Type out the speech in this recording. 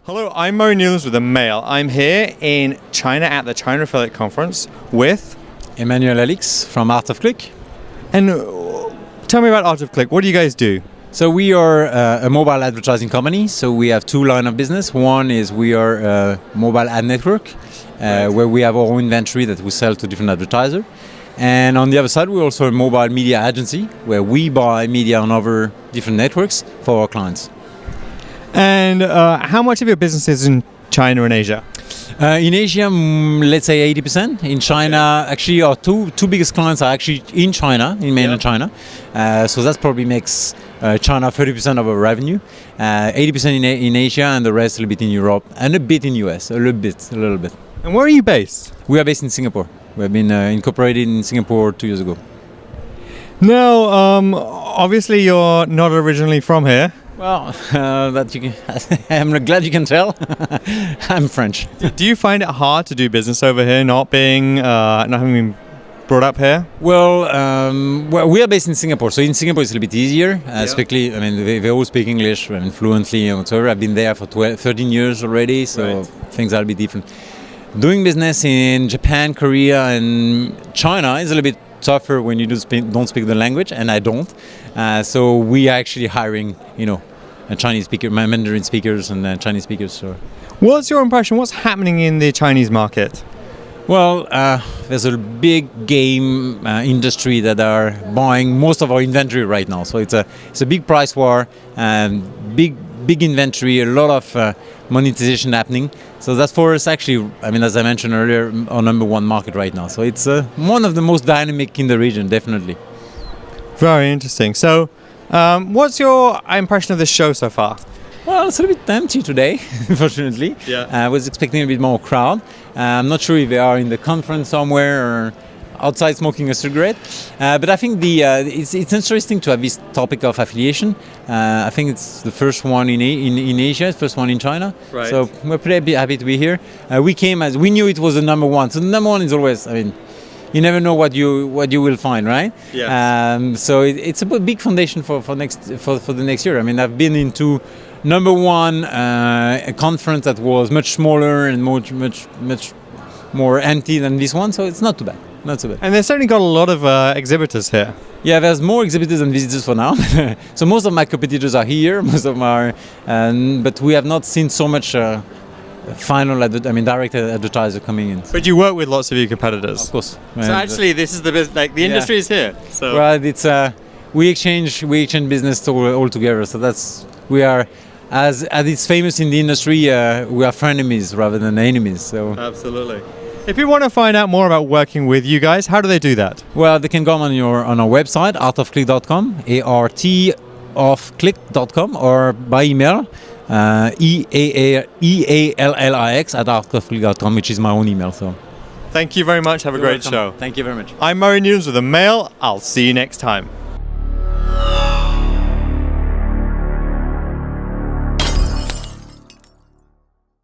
Hello, I'm Murray Newlands with the Mail. I'm here in China at the China Affiliate Conference with Emmanuel Alix from Art of Click. And tell me about Art of Click. What do you guys do? So we are a mobile advertising company. So we have two lines of business. One is we are a mobile ad network where we have our own inventory that we sell to different advertisers. And on the other side, we're also a mobile media agency where we buy media on other different networks for our clients. And how much of your business is in China and Asia? In Asia, let's say 80%. In China, actually, our two biggest clients are actually in China, in mainland China. So that probably makes China 30% of our revenue. 80% in Asia, and the rest a little bit in Europe, and a bit in US, a little bit. And where are you based? We are based in Singapore. We have been incorporated in Singapore 2 years ago. Now, obviously you're not originally from here. Well, that you can, I'm glad you can tell. I'm French. Do you find it hard to do business over here, not having been brought up here? Well, we are based in Singapore, so in Singapore it's a little bit easier. Especially, I mean, they all speak English fluently and whatever. I've been there for 13 years already, so things are a bit different. Doing business in Japan, Korea, and China is a little bit tougher when you don't speak the language, and I don't. So we are actually hiring, a Chinese speaker, Mandarin speakers, and Chinese speakers. So. What's your impression? What's happening in the Chinese market? Well, there's a big game industry that are buying most of our inventory right now. So it's a big price war, big inventory, a lot of monetization happening. So that's for us actually, as I mentioned earlier, our number one market right now. So it's one of the most dynamic in the region, definitely. Very interesting. So what's your impression of this show so far? Well, it's a little bit empty today, unfortunately. Yeah. I was expecting a bit more crowd. I'm not sure if they are in the conference somewhere or outside smoking a cigarette. But I think it's interesting to have this topic of affiliation. I think it's the first one in Asia, the first one in China. Right. So we're pretty happy to be here. We came as we knew it was the number one. So the number one is always, you never know what you will find, right? Yes. So it's a big foundation for the next year. I've been into number one a conference that was much smaller and much more empty than this one. So it's not too bad. Not so bad. And they've certainly got a lot of exhibitors here. Yeah, there's more exhibitors than visitors for now. So most of my competitors are here. But we have not seen so much direct advertiser coming in. But you work with lots of your competitors. Of course. So actually, this is the industry is here. So well, it's we exchange business all together. So we are. As it's famous in the industry, we are frenemies rather than enemies. So absolutely. If you want to find out more about working with you guys, how do they do that? Well, they can go on our website, artofclick.com, artofclick.com, or by email, eallix@artofclick.com, which is my own email. So, thank you very much. Have a great show. Thank you very much. I'm Murray Newlands with the Mail. I'll see you next time.